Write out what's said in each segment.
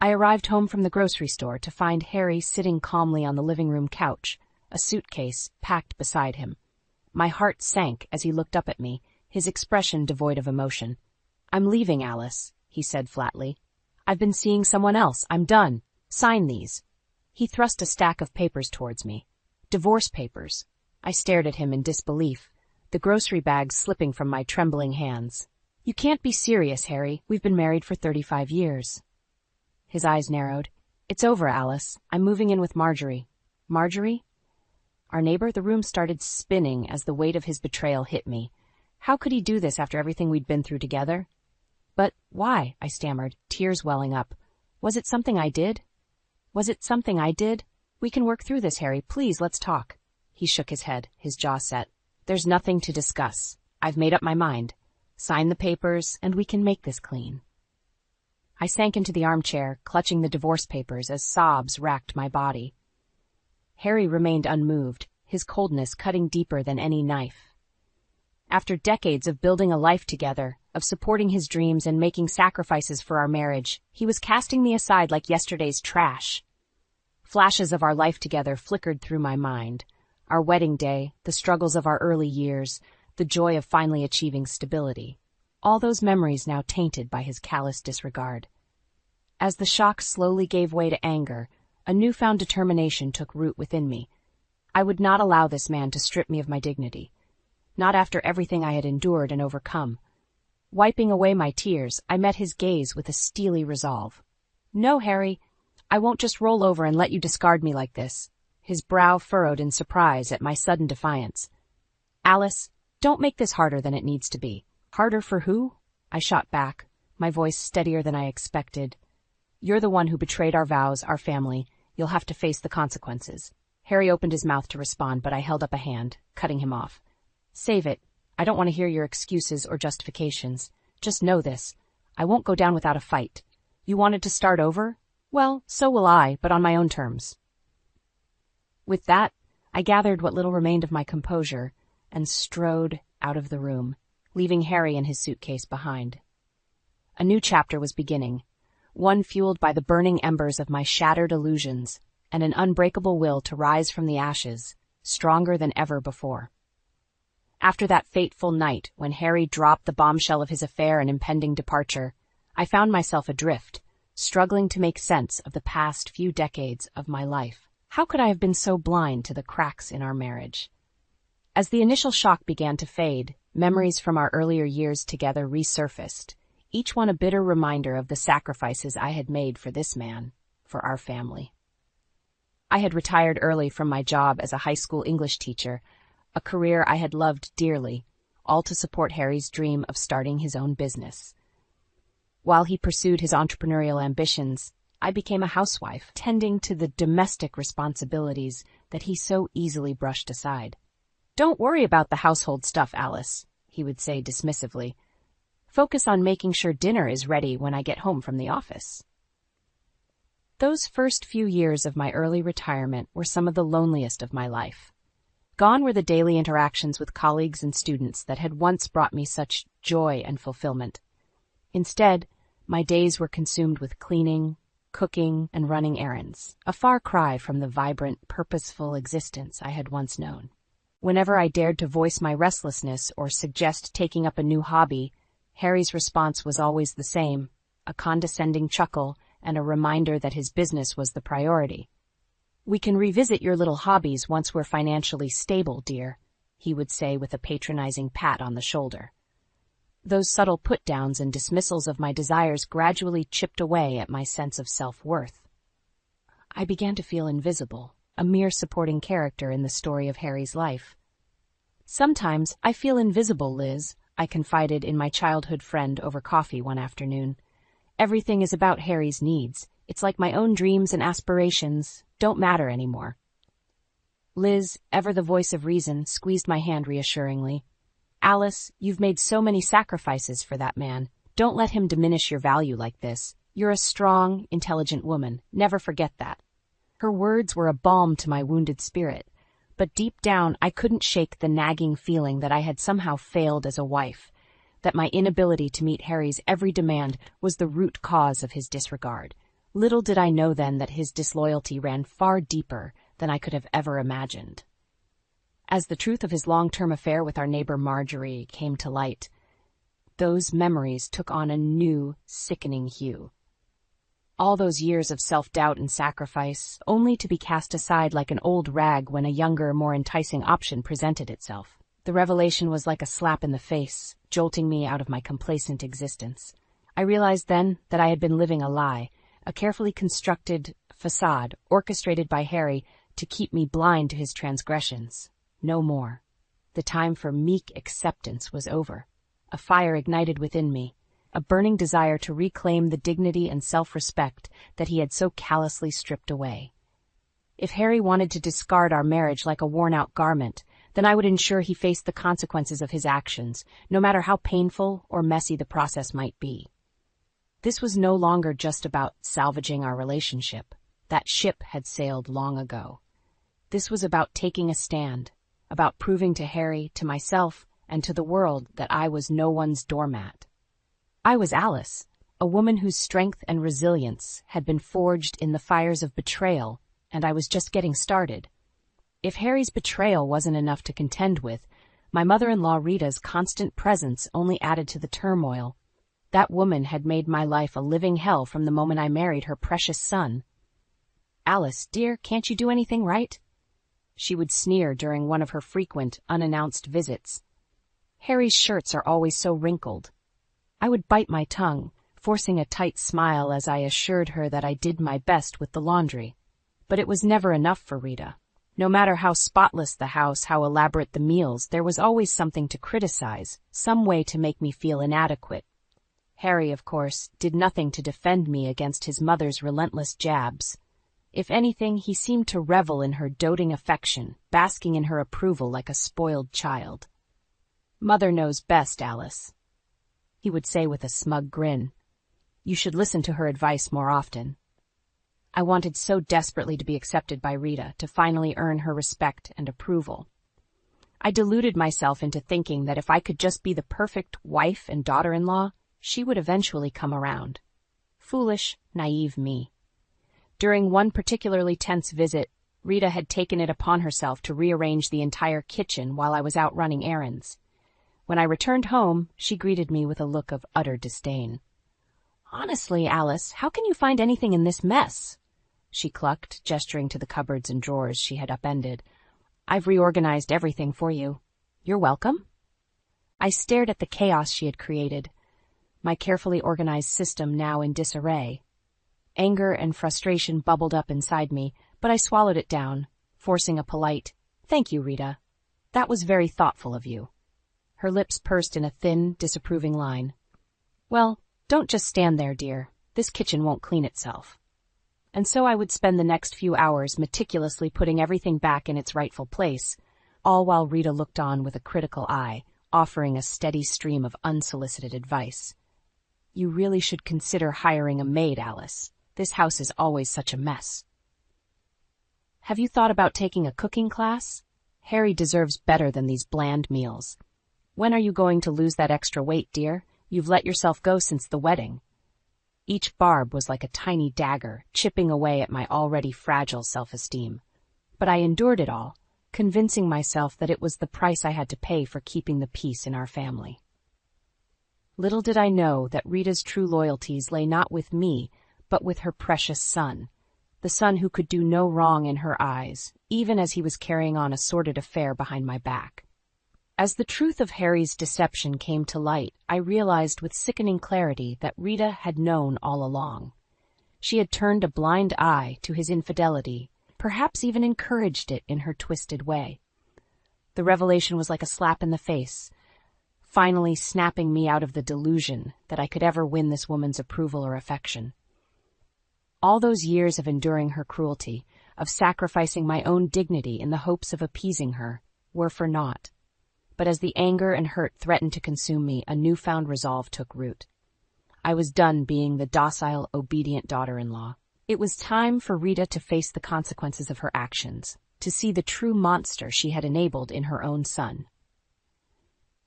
I arrived home from the grocery store to find Harry sitting calmly on the living room couch, a suitcase packed beside him. My heart sank as he looked up at me, his expression devoid of emotion. "I'm leaving, Alice," he said flatly. "I've been seeing someone else. I'm done. Sign these." He thrust a stack of papers towards me. Divorce papers. I stared at him in disbelief, the grocery bags slipping from my trembling hands. "You can't be serious, Harry. We've been married for 35 years. His eyes narrowed. "It's over, Alice. I'm moving in with Marjorie." Marjorie? Our neighbor? The room started spinning as the weight of his betrayal hit me. How could he do this after everything we'd been through together? "But why?" I stammered, tears welling up. Was it something I did? "We can work through this, Harry. Please, let's talk." He shook his head, his jaw set. "There's nothing to discuss. I've made up my mind. Sign the papers, and we can make this clean." I sank into the armchair, clutching the divorce papers as sobs racked my body. Harry remained unmoved, his coldness cutting deeper than any knife. After decades of building a life together, of supporting his dreams and making sacrifices for our marriage, he was casting me aside like yesterday's trash. Flashes of our life together flickered through my mind. Our wedding day, the struggles of our early years, the joy of finally achieving stability. All those memories now tainted by his callous disregard. As the shock slowly gave way to anger, a newfound determination took root within me. I would not allow this man to strip me of my dignity. Not after everything I had endured and overcome. Wiping away my tears, I met his gaze with a steely resolve. "No, Harry, I won't just roll over and let you discard me like this." His brow furrowed in surprise at my sudden defiance. "Alice, don't make this harder than it needs to be." "Harder for who?" I shot back, my voice steadier than I expected. "You're the one who betrayed our vows, our family. You'll have to face the consequences." Harry opened his mouth to respond, but I held up a hand, cutting him off. "Save it. I don't want to hear your excuses or justifications. Just know this. I won't go down without a fight. You wanted to start over? Well, so will I, but on my own terms." With that, I gathered what little remained of my composure and strode out of the room, leaving Harry and his suitcase behind. A new chapter was beginning, one fueled by the burning embers of my shattered illusions and an unbreakable will to rise from the ashes, stronger than ever before. After that fateful night when Harry dropped the bombshell of his affair and impending departure, I found myself adrift, struggling to make sense of the past few decades of my life. How could I have been so blind to the cracks in our marriage? As the initial shock began to fade, memories from our earlier years together resurfaced, each one a bitter reminder of the sacrifices I had made for this man, for our family. I had retired early from my job as a high school English teacher, a career I had loved dearly, all to support Harry's dream of starting his own business. While he pursued his entrepreneurial ambitions, I became a housewife, tending to the domestic responsibilities that he so easily brushed aside. "Don't worry about the household stuff, Alice," he would say dismissively. "Focus on making sure dinner is ready when I get home from the office." Those first few years of my early retirement were some of the loneliest of my life. Gone were the daily interactions with colleagues and students that had once brought me such joy and fulfillment. Instead, my days were consumed with cleaning, cooking, and running errands, a far cry from the vibrant, purposeful existence I had once known. Whenever I dared to voice my restlessness or suggest taking up a new hobby, Harry's response was always the same, a condescending chuckle and a reminder that his business was the priority. "We can revisit your little hobbies once we're financially stable, dear," he would say with a patronizing pat on the shoulder. Those subtle put-downs and dismissals of my desires gradually chipped away at my sense of self-worth. I began to feel invisible, a mere supporting character in the story of Harry's life. "Sometimes I feel invisible, Liz," I confided in my childhood friend over coffee one afternoon. "Everything is about Harry's needs. It's like my own dreams and aspirations don't matter anymore." Liz, ever the voice of reason, squeezed my hand reassuringly. "Alice, you've made so many sacrifices for that man. Don't let him diminish your value like this. You're a strong, intelligent woman. Never forget that." Her words were a balm to my wounded spirit, but deep down I couldn't shake the nagging feeling that I had somehow failed as a wife, that my inability to meet Harry's every demand was the root cause of his disregard. Little did I know then that his disloyalty ran far deeper than I could have ever imagined. As the truth of his long-term affair with our neighbor Marjorie came to light, those memories took on a new, sickening hue. All those years of self-doubt and sacrifice, only to be cast aside like an old rag when a younger, more enticing option presented itself. The revelation was like a slap in the face, jolting me out of my complacent existence. I realized then that I had been living a lie, a carefully constructed facade orchestrated by Harry to keep me blind to his transgressions. No more. The time for meek acceptance was over. A fire ignited within me, a burning desire to reclaim the dignity and self-respect that he had so callously stripped away. If Harry wanted to discard our marriage like a worn-out garment, then I would ensure he faced the consequences of his actions, no matter how painful or messy the process might be. This was no longer just about salvaging our relationship. That ship had sailed long ago. This was about taking a stand, about proving to Harry, to myself, and to the world that I was no one's doormat. I was Alice, a woman whose strength and resilience had been forged in the fires of betrayal, and I was just getting started. If Harry's betrayal wasn't enough to contend with, my mother-in-law Rita's constant presence only added to the turmoil. That woman had made my life a living hell from the moment I married her precious son. "Alice, dear, can't you do anything right?" She would sneer during one of her frequent, unannounced visits. "Harry's shirts are always so wrinkled." I would bite my tongue, forcing a tight smile as I assured her that I did my best with the laundry. But it was never enough for Rita. No matter how spotless the house, how elaborate the meals, there was always something to criticize, some way to make me feel inadequate. Harry, of course, did nothing to defend me against his mother's relentless jabs. If anything, he seemed to revel in her doting affection, basking in her approval like a spoiled child. "Mother knows best, Alice," he would say with a smug grin. "You should listen to her advice more often." I wanted so desperately to be accepted by Rita, to finally earn her respect and approval. I deluded myself into thinking that if I could just be the perfect wife and daughter-in-law, she would eventually come around. Foolish, naive me. During one particularly tense visit, Rita had taken it upon herself to rearrange the entire kitchen while I was out running errands. When I returned home, she greeted me with a look of utter disdain. "Honestly, Alice, how can you find anything in this mess?" she clucked, gesturing to the cupboards and drawers she had upended. "I've reorganized everything for you. You're welcome." I stared at the chaos she had created, my carefully organized system now in disarray. Anger and frustration bubbled up inside me, but I swallowed it down, forcing a polite, "Thank you, Rita. That was very thoughtful of you." Her lips pursed in a thin, disapproving line. "Well, don't just stand there, dear. This kitchen won't clean itself." And so I would spend the next few hours meticulously putting everything back in its rightful place, all while Rita looked on with a critical eye, offering a steady stream of unsolicited advice. "You really should consider hiring a maid, Alice. This house is always such a mess." "Have you thought about taking a cooking class? Harry deserves better than these bland meals. When are you going to lose that extra weight, dear? You've let yourself go since the wedding." Each barb was like a tiny dagger, chipping away at my already fragile self-esteem. But I endured it all, convincing myself that it was the price I had to pay for keeping the peace in our family. Little did I know that Rita's true loyalties lay not with me, but with her precious son, the son who could do no wrong in her eyes, even as he was carrying on a sordid affair behind my back. As the truth of Harry's deception came to light, I realized with sickening clarity that Rita had known all along. She had turned a blind eye to his infidelity, perhaps even encouraged it in her twisted way. The revelation was like a slap in the face, finally snapping me out of the delusion that I could ever win this woman's approval or affection. All those years of enduring her cruelty, of sacrificing my own dignity in the hopes of appeasing her, were for naught. But as the anger and hurt threatened to consume me, a newfound resolve took root. I was done being the docile, obedient daughter-in-law. It was time for Rita to face the consequences of her actions, to see the true monster she had enabled in her own son.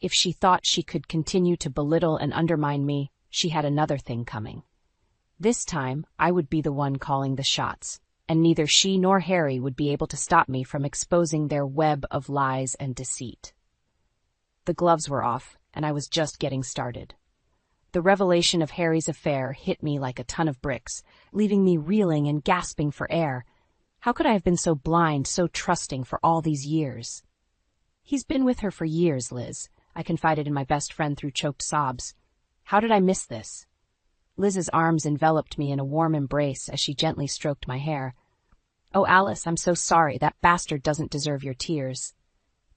If she thought she could continue to belittle and undermine me, she had another thing coming. This time, I would be the one calling the shots, and neither she nor Harry would be able to stop me from exposing their web of lies and deceit. The gloves were off, and I was just getting started. The revelation of Harry's affair hit me like a ton of bricks, leaving me reeling and gasping for air. How could I have been so blind, so trusting for all these years? "He's been with her for years, Liz," I confided in my best friend through choked sobs. "How did I miss this?" Liz's arms enveloped me in a warm embrace as she gently stroked my hair. "Oh, Alice, I'm so sorry. That bastard doesn't deserve your tears."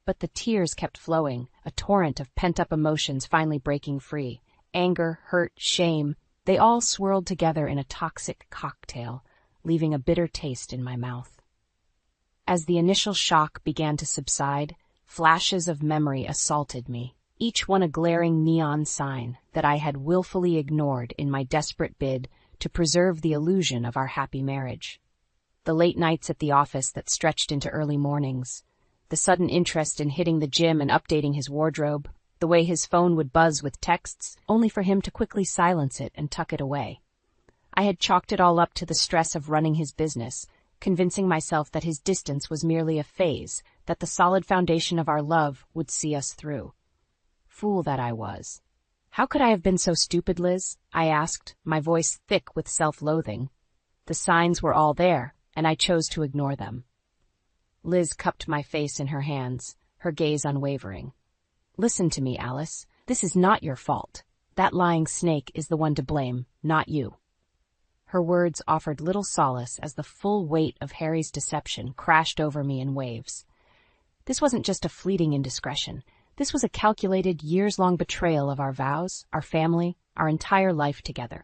But the tears kept flowing, a torrent of pent-up emotions finally breaking free. Anger, hurt, shame, they all swirled together in a toxic cocktail, leaving a bitter taste in my mouth. As the initial shock began to subside, flashes of memory assaulted me, each one a glaring neon sign that I had willfully ignored in my desperate bid to preserve the illusion of our happy marriage. The late nights at the office that stretched into early mornings, the sudden interest in hitting the gym and updating his wardrobe, the way his phone would buzz with texts, only for him to quickly silence it and tuck it away. I had chalked it all up to the stress of running his business, convincing myself that his distance was merely a phase, that the solid foundation of our love would see us through. Fool that I was. "How could I have been so stupid, Liz?" I asked, my voice thick with self-loathing. The signs were all there, and I chose to ignore them. Liz cupped my face in her hands, her gaze unwavering. "Listen to me, Alice. This is not your fault. That lying snake is the one to blame, not you." Her words offered little solace as the full weight of Harry's deception crashed over me in waves. This wasn't just a fleeting indiscretion. This was a calculated, years-long betrayal of our vows, our family, our entire life together.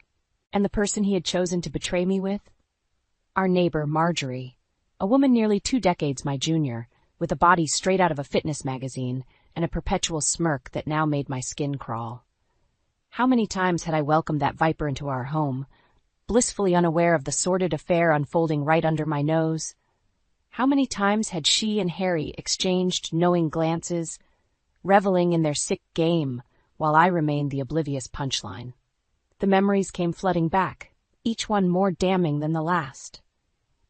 And the person he had chosen to betray me with? Our neighbor, Marjorie, a woman nearly 2 decades my junior, with a body straight out of a fitness magazine and a perpetual smirk that now made my skin crawl. How many times had I welcomed that viper into our home, blissfully unaware of the sordid affair unfolding right under my nose? How many times had she and Harry exchanged knowing glances, reveling in their sick game, while I remained the oblivious punchline? The memories came flooding back, each one more damning than the last.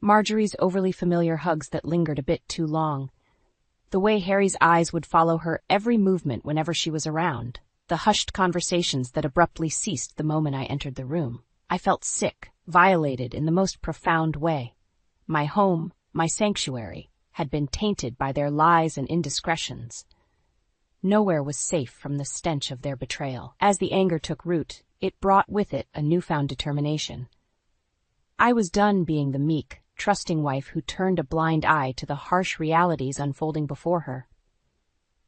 Marjorie's overly familiar hugs that lingered a bit too long, the way Harry's eyes would follow her every movement whenever she was around, the hushed conversations that abruptly ceased the moment I entered the room. I felt sick, violated in the most profound way. My home, my sanctuary, had been tainted by their lies and indiscretions. Nowhere was safe from the stench of their betrayal. As the anger took root, it brought with it a newfound determination. I was done being the meek, trusting wife who turned a blind eye to the harsh realities unfolding before her.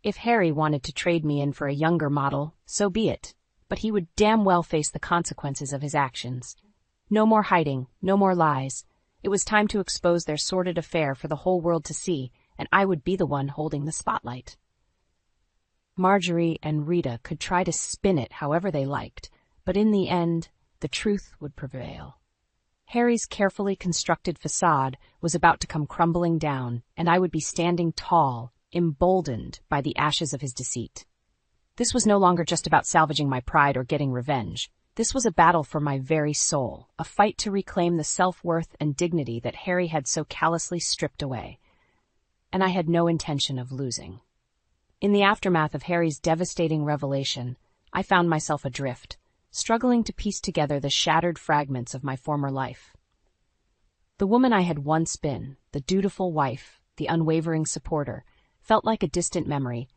If Harry wanted to trade me in for a younger model, so be it, but he would damn well face the consequences of his actions. No more hiding, no more lies. It was time to expose their sordid affair for the whole world to see, and I would be the one holding the spotlight. Marjorie and Rita could try to spin it however they liked, but in the end, the truth would prevail. Harry's carefully constructed facade was about to come crumbling down, and I would be standing tall, emboldened by the ashes of his deceit. This was no longer just about salvaging my pride or getting revenge. This was a battle for my very soul, a fight to reclaim the self-worth and dignity that Harry had so callously stripped away. And I had no intention of losing. In the aftermath of Harry's devastating revelation, I found myself adrift, struggling to piece together the shattered fragments of my former life. The woman I had once been, the dutiful wife, the unwavering supporter, felt like a distant memory,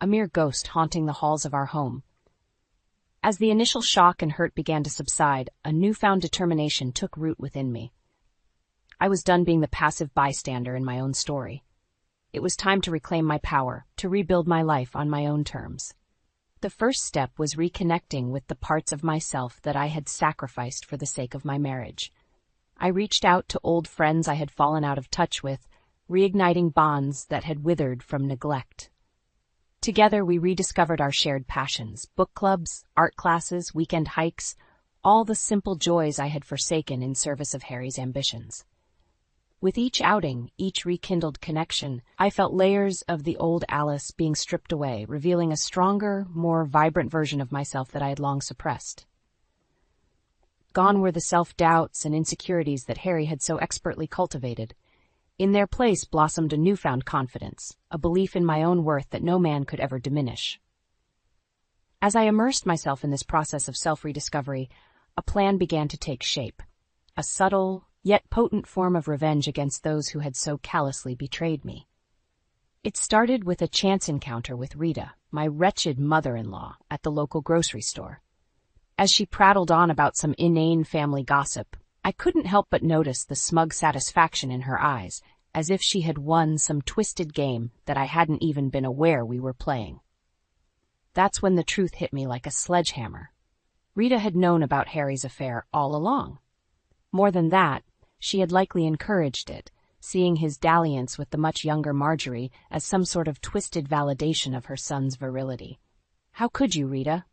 a mere ghost haunting the halls of our home. As the initial shock and hurt began to subside, a newfound determination took root within me. I was done being the passive bystander in my own story. It was time to reclaim my power, to rebuild my life on my own terms. The first step was reconnecting with the parts of myself that I had sacrificed for the sake of my marriage. I reached out to old friends I had fallen out of touch with, reigniting bonds that had withered from neglect. Together we rediscovered our shared passions, book clubs, art classes, weekend hikes, all the simple joys I had forsaken in service of Harry's ambitions. With each outing, each rekindled connection, I felt layers of the old Alice being stripped away, revealing a stronger, more vibrant version of myself that I had long suppressed. Gone were the self-doubts and insecurities that Harry had so expertly cultivated. In their place blossomed a newfound confidence, a belief in my own worth that no man could ever diminish. As I immersed myself in this process of self-rediscovery, a plan began to take shape. A subtle, yet potent form of revenge against those who had so callously betrayed me. It started with a chance encounter with Rita, my wretched mother-in-law, at the local grocery store. As she prattled on about some inane family gossip, I couldn't help but notice the smug satisfaction in her eyes, as if she had won some twisted game that I hadn't even been aware we were playing. That's when the truth hit me like a sledgehammer. Rita had known about Harry's affair all along. More than that, she had likely encouraged it, seeing his dalliance with the much younger Marjorie as some sort of twisted validation of her son's virility. "How could you, Rita?"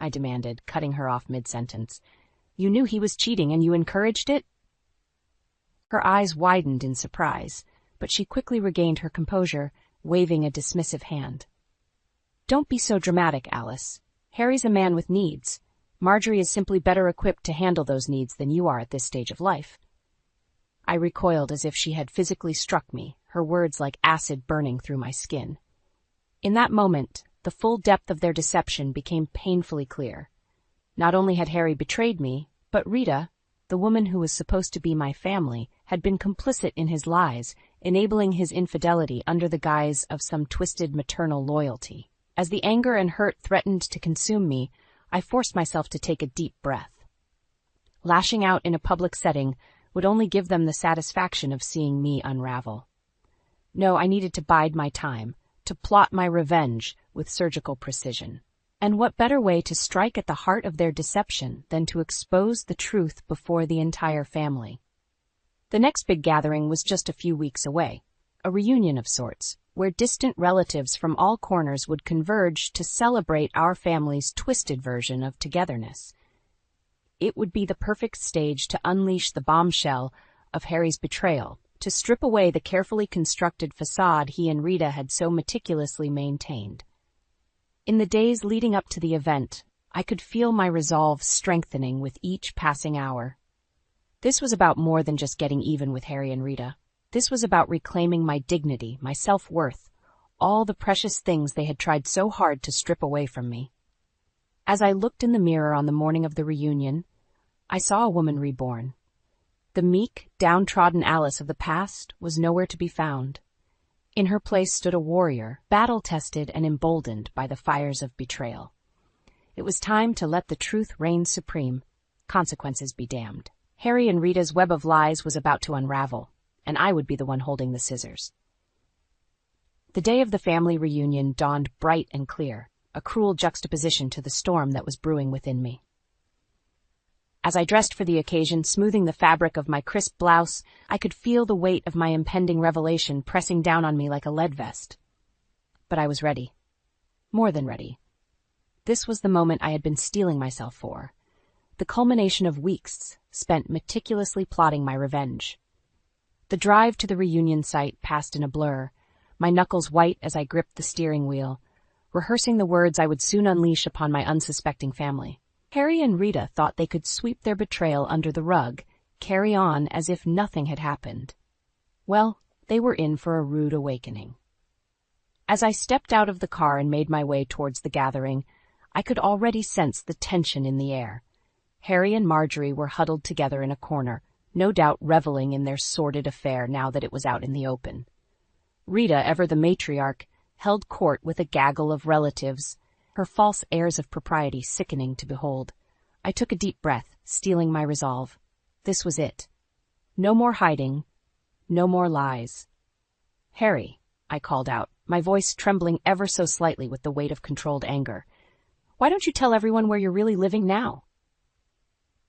I demanded, cutting her off mid-sentence. "You knew he was cheating and you encouraged it?" Her eyes widened in surprise, but she quickly regained her composure, waving a dismissive hand. "Don't be so dramatic, Alice. Harry's a man with needs. Marjorie is simply better equipped to handle those needs than you are at this stage of life." I recoiled as if she had physically struck me, her words like acid burning through my skin. In that moment, the full depth of their deception became painfully clear. Not only had Harry betrayed me, but Rita, the woman who was supposed to be my family, had been complicit in his lies, enabling his infidelity under the guise of some twisted maternal loyalty. As the anger and hurt threatened to consume me, I forced myself to take a deep breath. Lashing out in a public setting would only give them the satisfaction of seeing me unravel. No, I needed to bide my time, to plot my revenge with surgical precision. And what better way to strike at the heart of their deception than to expose the truth before the entire family? The next big gathering was just a few weeks away, a reunion of sorts, where distant relatives from all corners would converge to celebrate our family's twisted version of togetherness. It would be the perfect stage to unleash the bombshell of Harry's betrayal, to strip away the carefully constructed facade he and Rita had so meticulously maintained. In the days leading up to the event, I could feel my resolve strengthening with each passing hour. This was about more than just getting even with Harry and Rita. This was about reclaiming my dignity, my self-worth, all the precious things they had tried so hard to strip away from me. As I looked in the mirror on the morning of the reunion, I saw a woman reborn. The meek, downtrodden Alice of the past was nowhere to be found. In her place stood a warrior, battle-tested and emboldened by the fires of betrayal. It was time to let the truth reign supreme, consequences be damned. Harry and Rita's web of lies was about to unravel, and I would be the one holding the scissors. The day of the family reunion dawned bright and clear, a cruel juxtaposition to the storm that was brewing within me. As I dressed for the occasion, smoothing the fabric of my crisp blouse, I could feel the weight of my impending revelation pressing down on me like a lead vest. But I was ready. More than ready. This was the moment I had been steeling myself for, the culmination of weeks spent meticulously plotting my revenge. The drive to the reunion site passed in a blur, my knuckles white as I gripped the steering wheel, rehearsing the words I would soon unleash upon my unsuspecting family. Harry and Rita thought they could sweep their betrayal under the rug, carry on as if nothing had happened. Well, they were in for a rude awakening. As I stepped out of the car and made my way towards the gathering, I could already sense the tension in the air. Harry and Marjorie were huddled together in a corner, no doubt reveling in their sordid affair now that it was out in the open. Rita, ever the matriarch, held court with a gaggle of relatives, her false airs of propriety sickening to behold. I took a deep breath, steeling my resolve. This was it. No more hiding, no more lies. "Harry," I called out, my voice trembling ever so slightly with the weight of controlled anger. "Why don't you tell everyone where you're really living now?"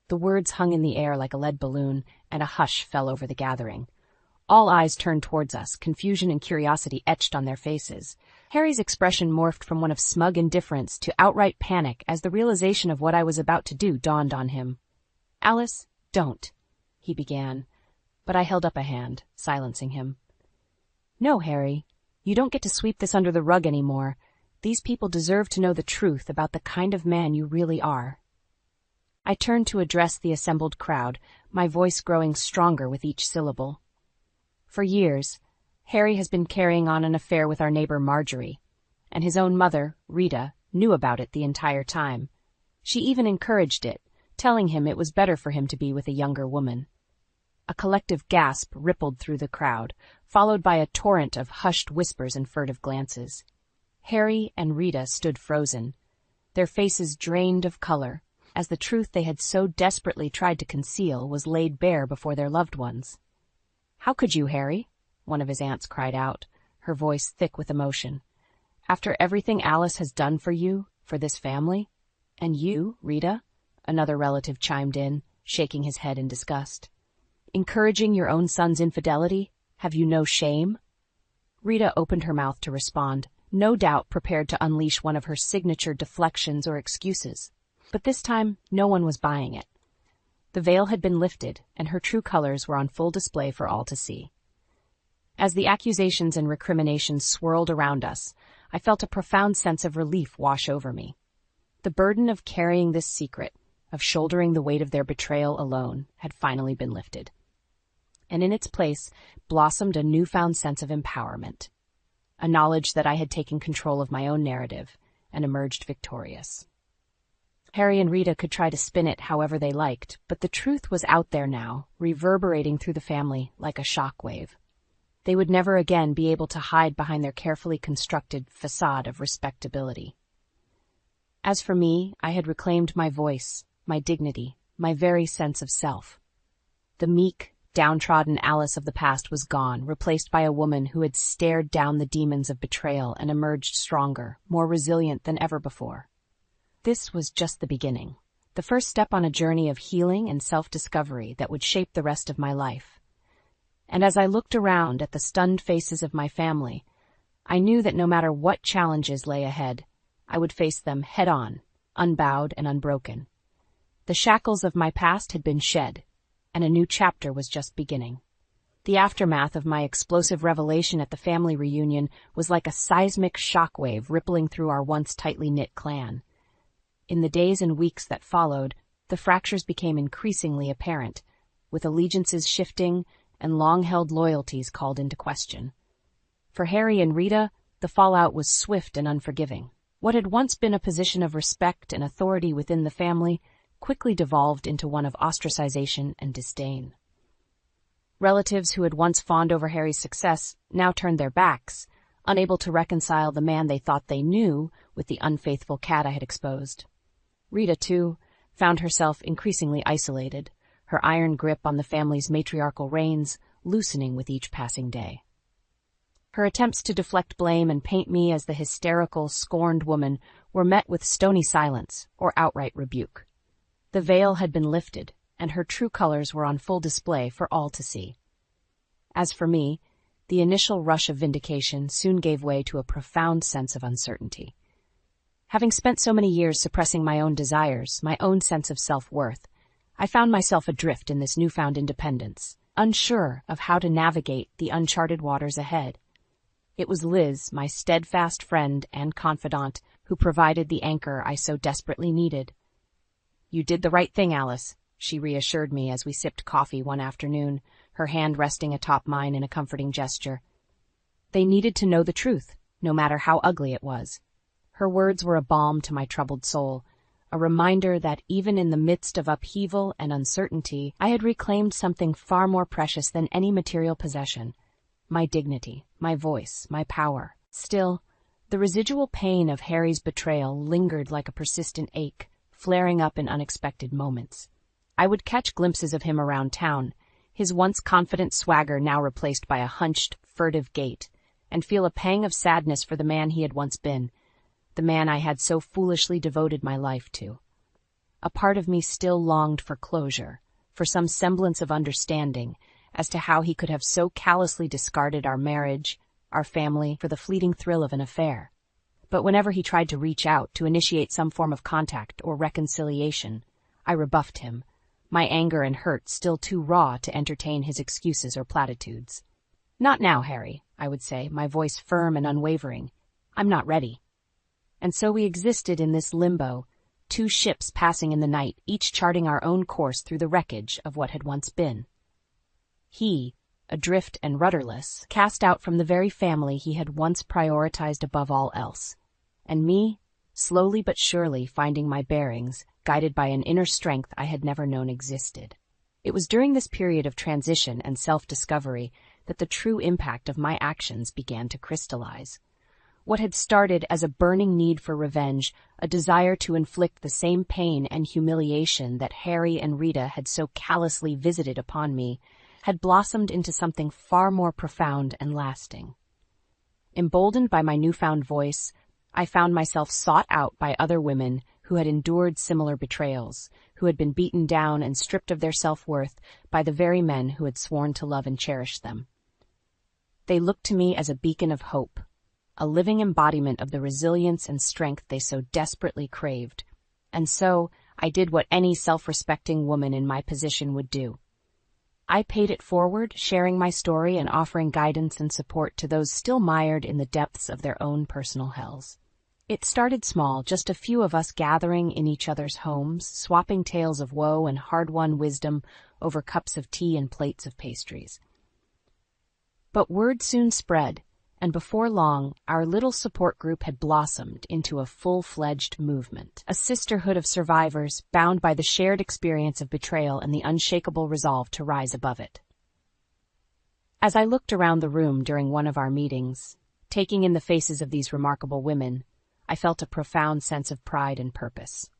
The words hung in the air like a lead balloon, and a hush fell over the gathering. All eyes turned towards us, confusion and curiosity etched on their faces. Harry's expression morphed from one of smug indifference to outright panic as the realization of what I was about to do dawned on him. "Alice, don't," he began, but I held up a hand, silencing him. "No, Harry, you don't get to sweep this under the rug anymore. These people deserve to know the truth about the kind of man you really are." I turned to address the assembled crowd, my voice growing stronger with each syllable. For years, Harry has been carrying on an affair with our neighbor Marjorie, and his own mother, Rita, knew about it the entire time. She even encouraged it, telling him it was better for him to be with a younger woman. A collective gasp rippled through the crowd, followed by a torrent of hushed whispers and furtive glances. Harry and Rita stood frozen, their faces drained of color, as the truth they had so desperately tried to conceal was laid bare before their loved ones. "How could you, Harry?" one of his aunts cried out, her voice thick with emotion. "After everything Alice has done for you, for this family? And you, Rita?" another relative chimed in, shaking his head in disgust. "Encouraging your own son's infidelity? Have you no shame?" Rita opened her mouth to respond, no doubt prepared to unleash one of her signature deflections or excuses. But this time, no one was buying it. The veil had been lifted, and her true colors were on full display for all to see. As the accusations and recriminations swirled around us, I felt a profound sense of relief wash over me. The burden of carrying this secret, of shouldering the weight of their betrayal alone, had finally been lifted. And in its place blossomed a newfound sense of empowerment, a knowledge that I had taken control of my own narrative and emerged victorious. Harry and Rita could try to spin it however they liked, but the truth was out there now, reverberating through the family like a shockwave. They would never again be able to hide behind their carefully constructed facade of respectability. As for me, I had reclaimed my voice, my dignity, my very sense of self. The meek, downtrodden Alice of the past was gone, replaced by a woman who had stared down the demons of betrayal and emerged stronger, more resilient than ever before. This was just the beginning, the first step on a journey of healing and self-discovery that would shape the rest of my life. And as I looked around at the stunned faces of my family, I knew that no matter what challenges lay ahead, I would face them head-on, unbowed and unbroken. The shackles of my past had been shed, and a new chapter was just beginning. The aftermath of my explosive revelation at the family reunion was like a seismic shockwave rippling through our once tightly knit clan. In the days and weeks that followed, the fractures became increasingly apparent, with allegiances shifting and long-held loyalties called into question. For Harry and Rita, the fallout was swift and unforgiving. What had once been a position of respect and authority within the family quickly devolved into one of ostracization and disdain. Relatives who had once fawned over Harry's success now turned their backs, unable to reconcile the man they thought they knew with the unfaithful cat I had exposed. Rita, too, found herself increasingly isolated, her iron grip on the family's matriarchal reins loosening with each passing day. Her attempts to deflect blame and paint me as the hysterical, scorned woman were met with stony silence or outright rebuke. The veil had been lifted, and her true colors were on full display for all to see. As for me, the initial rush of vindication soon gave way to a profound sense of uncertainty. Having spent so many years suppressing my own desires, my own sense of self-worth, I found myself adrift in this newfound independence, unsure of how to navigate the uncharted waters ahead. It was Liz, my steadfast friend and confidant, who provided the anchor I so desperately needed. "You did the right thing, Alice," she reassured me as we sipped coffee one afternoon, her hand resting atop mine in a comforting gesture. They needed to know the truth, no matter how ugly it was. Her words were a balm to my troubled soul, a reminder that even in the midst of upheaval and uncertainty, I had reclaimed something far more precious than any material possession: my dignity, my voice, my power. Still, the residual pain of Harry's betrayal lingered like a persistent ache, flaring up in unexpected moments. I would catch glimpses of him around town, his once confident swagger now replaced by a hunched, furtive gait, and feel a pang of sadness for the man he had once been, the man I had so foolishly devoted my life to. A part of me still longed for closure, for some semblance of understanding as to how he could have so callously discarded our marriage, our family, for the fleeting thrill of an affair. But whenever he tried to reach out, to initiate some form of contact or reconciliation, I rebuffed him, my anger and hurt still too raw to entertain his excuses or platitudes. "Not now, Harry," I would say, my voice firm and unwavering. "I'm not ready." And so we existed in this limbo, two ships passing in the night, each charting our own course through the wreckage of what had once been. He, adrift and rudderless, cast out from the very family he had once prioritized above all else, and me, slowly but surely finding my bearings, guided by an inner strength I had never known existed. It was during this period of transition and self-discovery that the true impact of my actions began to crystallize. What had started as a burning need for revenge, a desire to inflict the same pain and humiliation that Harry and Rita had so callously visited upon me, had blossomed into something far more profound and lasting. Emboldened by my newfound voice, I found myself sought out by other women who had endured similar betrayals, who had been beaten down and stripped of their self-worth by the very men who had sworn to love and cherish them. They looked to me as a beacon of hope, a living embodiment of the resilience and strength they so desperately craved, and so I did what any self-respecting woman in my position would do. I paid it forward, sharing my story and offering guidance and support to those still mired in the depths of their own personal hells. It started small, just a few of us gathering in each other's homes, swapping tales of woe and hard-won wisdom over cups of tea and plates of pastries. But word soon spread, and before long, our little support group had blossomed into a full-fledged movement, a sisterhood of survivors bound by the shared experience of betrayal and the unshakable resolve to rise above it. As I looked around the room during one of our meetings, taking in the faces of these remarkable women, I felt a profound sense of pride and purpose.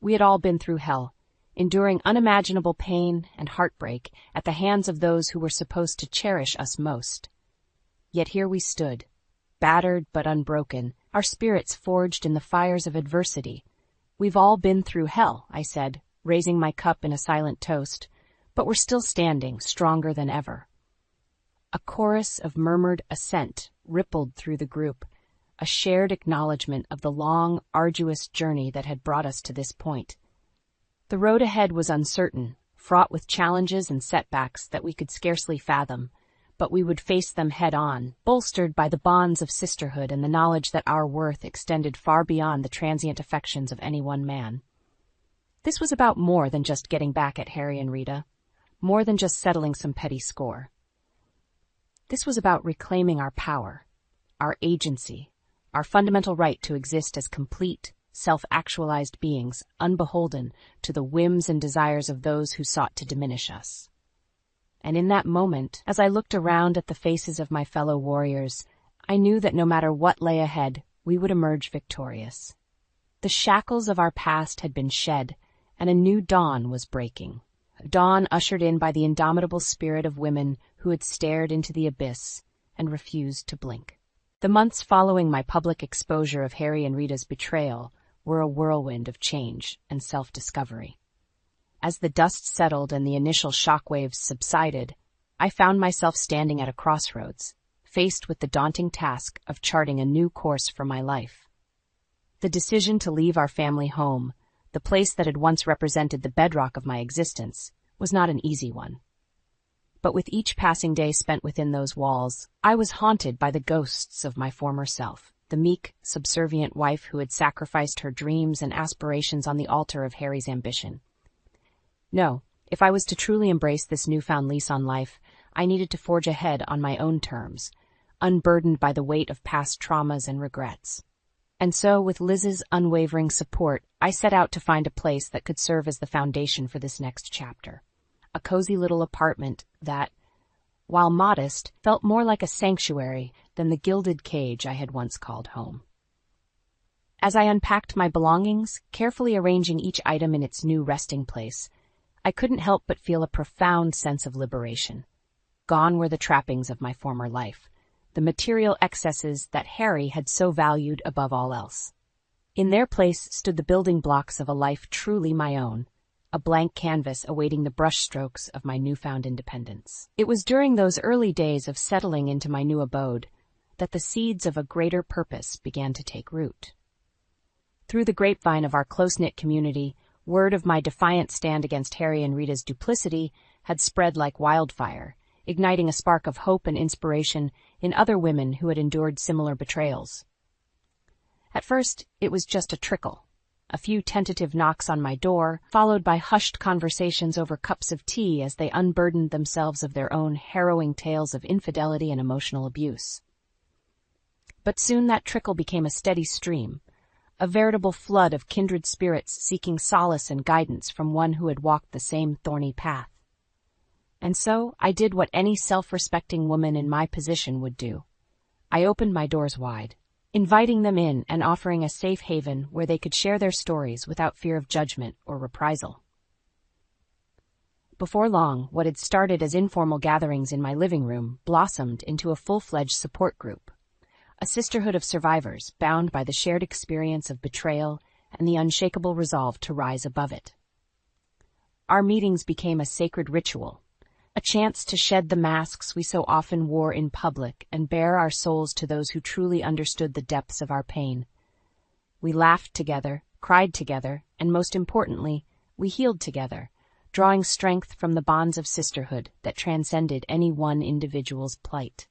We had all been through hell, enduring unimaginable pain and heartbreak at the hands of those who were supposed to cherish us most. Yet here we stood, battered but unbroken, our spirits forged in the fires of adversity. We've all been through hell, I said, raising my cup in a silent toast, but we're still standing, stronger than ever. A chorus of murmured assent rippled through the group, a shared acknowledgement of the long, arduous journey that had brought us to this point. The road ahead was uncertain, fraught with challenges and setbacks that we could scarcely fathom, but we would face them head-on, bolstered by the bonds of sisterhood and the knowledge that our worth extended far beyond the transient affections of any one man. This was about more than just getting back at Harry and Rita, more than just settling some petty score. This was about reclaiming our power, our agency, our fundamental right to exist as complete, self-actualized beings, unbeholden to the whims and desires of those who sought to diminish us. And in that moment, as I looked around at the faces of my fellow warriors, I knew that no matter what lay ahead, we would emerge victorious. The shackles of our past had been shed, and a new dawn was breaking, a dawn ushered in by the indomitable spirit of women who had stared into the abyss and refused to blink. The months following my public exposure of Harry and Rita's betrayal were a whirlwind of change and self-discovery. As the dust settled and the initial shockwaves subsided, I found myself standing at a crossroads, faced with the daunting task of charting a new course for my life. The decision to leave our family home, the place that had once represented the bedrock of my existence, was not an easy one. But with each passing day spent within those walls, I was haunted by the ghosts of my former self, the meek, subservient wife who had sacrificed her dreams and aspirations on the altar of Harry's ambition. No, if I was to truly embrace this newfound lease on life, I needed to forge ahead on my own terms, unburdened by the weight of past traumas and regrets. And so, with Liz's unwavering support, I set out to find a place that could serve as the foundation for this next chapter. A cozy little apartment that, while modest, felt more like a sanctuary than the gilded cage I had once called home. As I unpacked my belongings, carefully arranging each item in its new resting place, I couldn't help but feel a profound sense of liberation. Gone were the trappings of my former life, the material excesses that Harry had so valued above all else. In their place stood the building blocks of a life truly my own, a blank canvas awaiting the brushstrokes of my newfound independence. It was during those early days of settling into my new abode that the seeds of a greater purpose began to take root. Through the grapevine of our close-knit community, word of my defiant stand against Harry and Rita's duplicity had spread like wildfire, igniting a spark of hope and inspiration in other women who had endured similar betrayals. At first, it was just a trickle, a few tentative knocks on my door, followed by hushed conversations over cups of tea as they unburdened themselves of their own harrowing tales of infidelity and emotional abuse. But soon that trickle became a steady stream, a veritable flood of kindred spirits seeking solace and guidance from one who had walked the same thorny path. And so I did what any self-respecting woman in my position would do. I opened my doors wide, inviting them in and offering a safe haven where they could share their stories without fear of judgment or reprisal. Before long, what had started as informal gatherings in my living room blossomed into a full-fledged support group, a sisterhood of survivors bound by the shared experience of betrayal and the unshakable resolve to rise above it. Our meetings became a sacred ritual, a chance to shed the masks we so often wore in public and bare our souls to those who truly understood the depths of our pain. We laughed together, cried together, and most importantly, we healed together, drawing strength from the bonds of sisterhood that transcended any one individual's plight.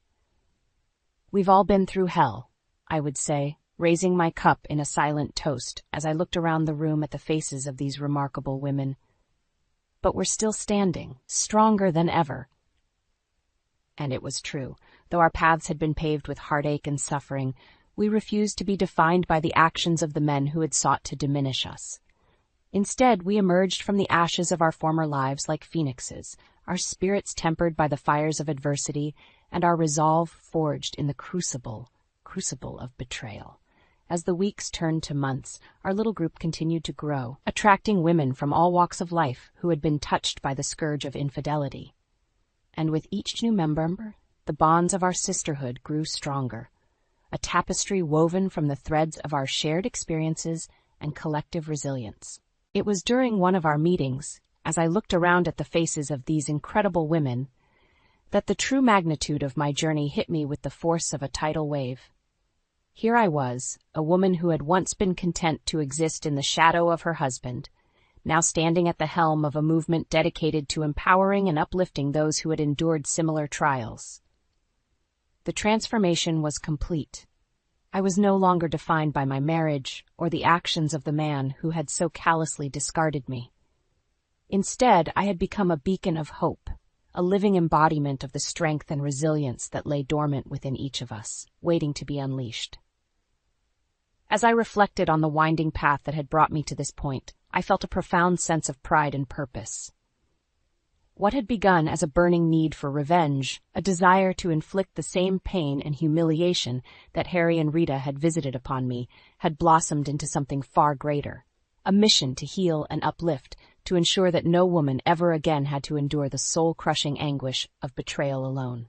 We've all been through hell, I would say, raising my cup in a silent toast as I looked around the room at the faces of these remarkable women. But we're still standing, stronger than ever. And it was true. Though our paths had been paved with heartache and suffering, we refused to be defined by the actions of the men who had sought to diminish us. Instead, we emerged from the ashes of our former lives like phoenixes, our spirits tempered by the fires of adversity, and our resolve forged in the crucible of betrayal. As the weeks turned to months, our little group continued to grow, attracting women from all walks of life who had been touched by the scourge of infidelity. And with each new member, the bonds of our sisterhood grew stronger, a tapestry woven from the threads of our shared experiences and collective resilience. It was during one of our meetings, as I looked around at the faces of these incredible women, that the true magnitude of my journey hit me with the force of a tidal wave. Here I was, a woman who had once been content to exist in the shadow of her husband, now standing at the helm of a movement dedicated to empowering and uplifting those who had endured similar trials. The transformation was complete. I was no longer defined by my marriage or the actions of the man who had so callously discarded me. Instead, I had become a beacon of hope, a living embodiment of the strength and resilience that lay dormant within each of us, waiting to be unleashed. As I reflected on the winding path that had brought me to this point, I felt a profound sense of pride and purpose. What had begun as a burning need for revenge, a desire to inflict the same pain and humiliation that Harry and Rita had visited upon me, had blossomed into something far greater, a mission to heal and uplift, to ensure that no woman ever again had to endure the soul-crushing anguish of betrayal alone.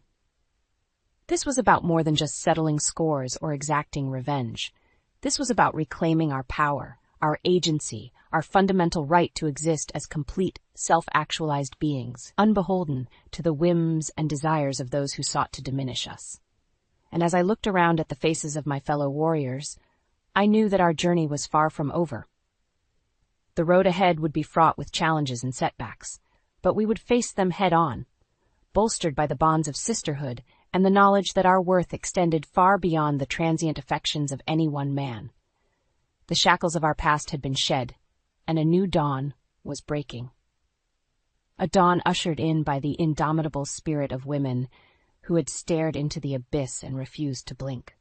This was about more than just settling scores or exacting revenge. This was about reclaiming our power, our agency, our fundamental right to exist as complete, self-actualized beings, unbeholden to the whims and desires of those who sought to diminish us. And as I looked around at the faces of my fellow warriors, I knew that our journey was far from over. The road ahead would be fraught with challenges and setbacks, but we would face them head-on, bolstered by the bonds of sisterhood and the knowledge that our worth extended far beyond the transient affections of any one man. The shackles of our past had been shed, and a new dawn was breaking. A dawn ushered in by the indomitable spirit of women who had stared into the abyss and refused to blink.